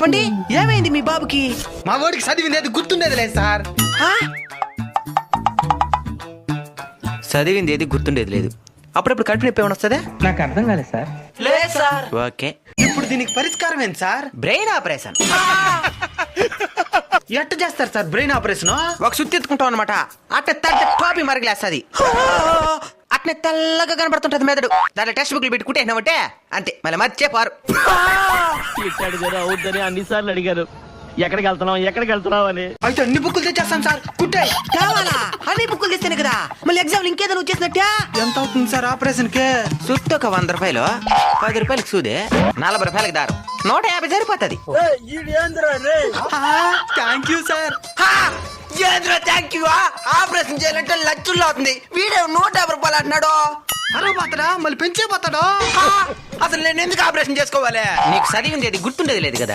చెప్పండి, ఏమైంది మీ బాబుకి? మా వాడికి చదివింది అది గుర్తుండేది లేదు సార్. ఆ? చదివింది ఏది గుర్తుండేది లేదు. అప్పుడప్పుడు కడుపు నొప్పి ఏమైనా వస్తుందా? నాకు అర్థం కాలేదు సార్. లేదు సార్. ఓకే, ఇప్పుడు దీనికి పరిష్కారం ఏంటి సార్? Brain operation. ఎట్ట చేస్తారు సార్ బ్రెయిన్ ఆపరేషన్? ఒక సుత్తి ఎత్తుకుంటాం అనమాట, అట్నే తడితే టాపి మరగలేస్తుంది. అట్నే తెల్లగా కనబడుతుంటది మెదడు. దాంట్లో టెక్స్ట్ బుక్లు పెట్టుకుంటే ఏమంటే అంతే, మళ్ళీ మర్చిపోరు. అడిగారు అవుద్దని అన్నిసార్లు అడిగారు, ఎక్కడికి వెళ్తున్నావు అని. అయితే అన్ని బుక్కులు తెచ్చేస్తాం సార్. కుట్టే కావాలా? అన్ని బుక్కులు తెస్తేనే కదా మళ్ళీ ఎగ్జామ్ ఇంకేదైనా వచ్చేసినట్టే. ఎంత అవుతుంది సార్ ఆపరేషన్ కి? సుత్తి ఒక 100 రూపాయలు, 10 రూపాయలకి సూదే, 40 రూపాయలకి దారం, 150 సరిపోతుంది. Thank you sir. Thank you. Operation చేయాలంటే లక్షల్లో అవుతుంది, వీడే 150 రూపాయలు అంటున్నాడు. అరే పోతాడా, మళ్ళీ పెంచే పోతాడా? అసలు నేను ఎందుకు ఆపరేషన్ చేసుకోవాలి? నీకు చదివింది అది గుర్తుండేది లేదు కదా.